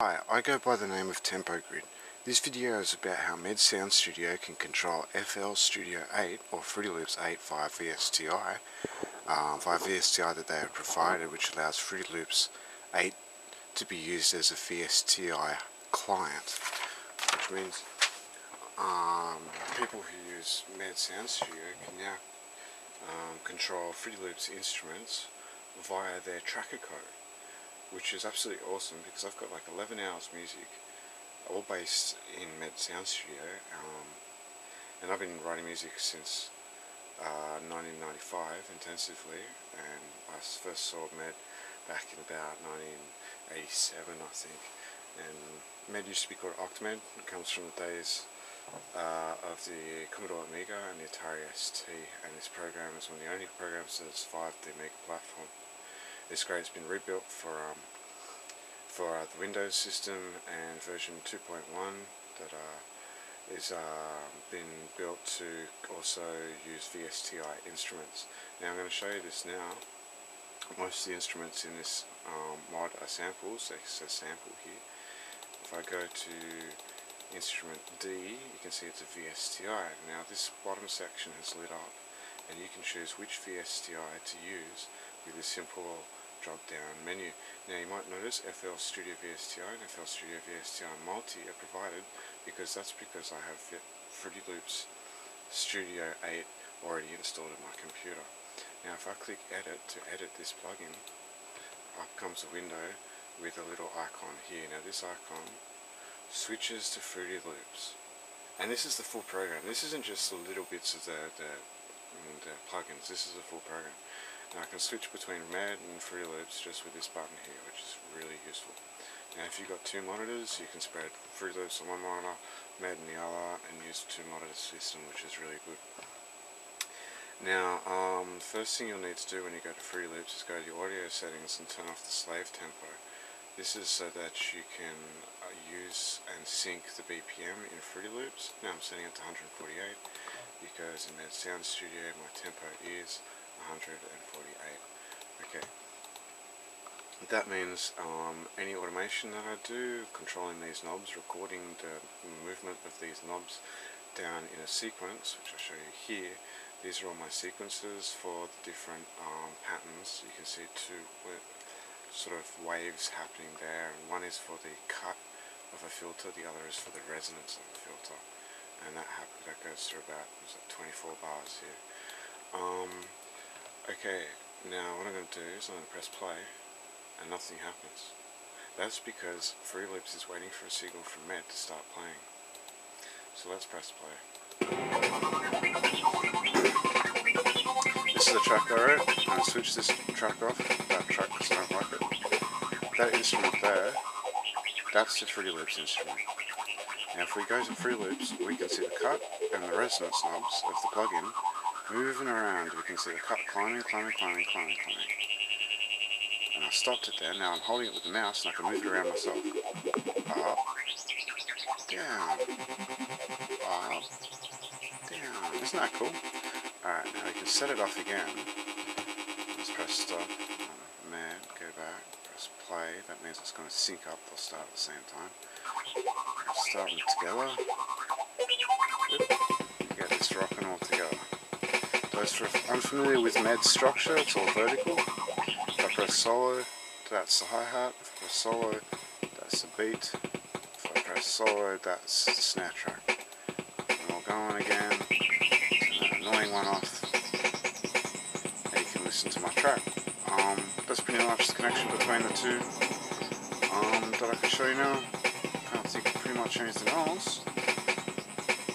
Hi, I go by the name of Tempo Grid. This video is about how Med Soundstudio can control FL Studio 8 or Fruity Loops 8 via VSTi, that they have provided, which allows Fruity Loops 8 to be used as a VSTi client, which means people who use Med Soundstudio can now control Fruity Loops instruments via their tracker code, which is absolutely awesome because I've got like 11 hours music, all based in Med Soundstudio, and I've been writing music since 1995 intensively, and I first saw Med back in about 1987, I think, and Med used to be called Octamed. It comes from the days of the Commodore Amiga and the Atari ST, and this program is one of the only programs that has survived the Amiga platform. It's great. It's been rebuilt for the Windows system and version 2.1 that is been built to also use VSTi instruments. Now I'm going to show you this now. Most of the instruments in this mod are samples. It says sample here. If I go to instrument D, you can see it's a VSTi. Now this bottom section has lit up, and you can choose which VSTi to use with this simple drop down menu. Now you might notice FL Studio VSTi and FL Studio VSTi Multi are provided because I have Fruity Loops Studio 8 already installed in my computer. Now if I click edit to edit this plugin, up comes a window with a little icon here. Now this icon switches to Fruity Loops, and this is the full program. This isn't just the little bits of the plugins. This is the full program. Now I can switch between Med and Fruity Loops just with this button here, which is really useful. Now if you've got two monitors, you can spread Fruity Loops on one monitor, Med on the other, and use two monitor system, which is really good. Now the first thing you'll need to do when you go to Fruity Loops is go to the audio settings and turn off the slave tempo. This is so that you can use and sync the BPM in Fruity Loops. Now I'm setting it to 148 because in Med Soundstudio my tempo is 148. Okay. That means any automation that I do, controlling these knobs, recording the movement of these knobs down in a sequence, which I'll show you here. These are all my sequences for the different patterns. You can see two sort of waves happening there, and one is for the cut of a filter, the other is for the resonance of the filter, and that goes through about 24 bars here. Okay, now what I'm going to do is I'm going to press play and nothing happens. That's because Fruity Loops is waiting for a signal from Med to start playing. So let's press play. This is the track I wrote. I'm going to switch this track off. That track because I don't like it. That instrument there, that's the Fruity Loops instrument. Now if we go to Fruity Loops, we can see the cut and the resonance knobs of the plugin moving around. We can see the cut climbing. And I stopped it there. Now I'm holding it with the mouse and I can move it around myself. Up, down, up, down. Isn't that cool? Alright, now we can set it off again. Let's press stop. Med, go back, press play. That means it's going to sync up. They'll start at the same time. Start them together. Get this rocking all together. Those for unfamiliar with Med's structure, it's all vertical. If I press solo, that's the hi-hat. If I press solo, that's the beat. If I press solo, that's the snare track. And we'll go on again. Turn that annoying one off. And you can listen to my track. That's pretty much the connection between the two that I can show you now. I can't think of pretty much anything else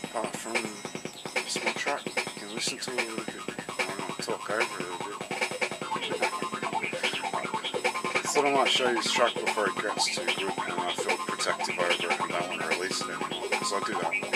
apart from a small track. You can listen to it a little bit. I don't know, talk over it a little bit. I thought I might show you this track before it gets too good and I feel protective over it and don't want to release it anymore, because I do that.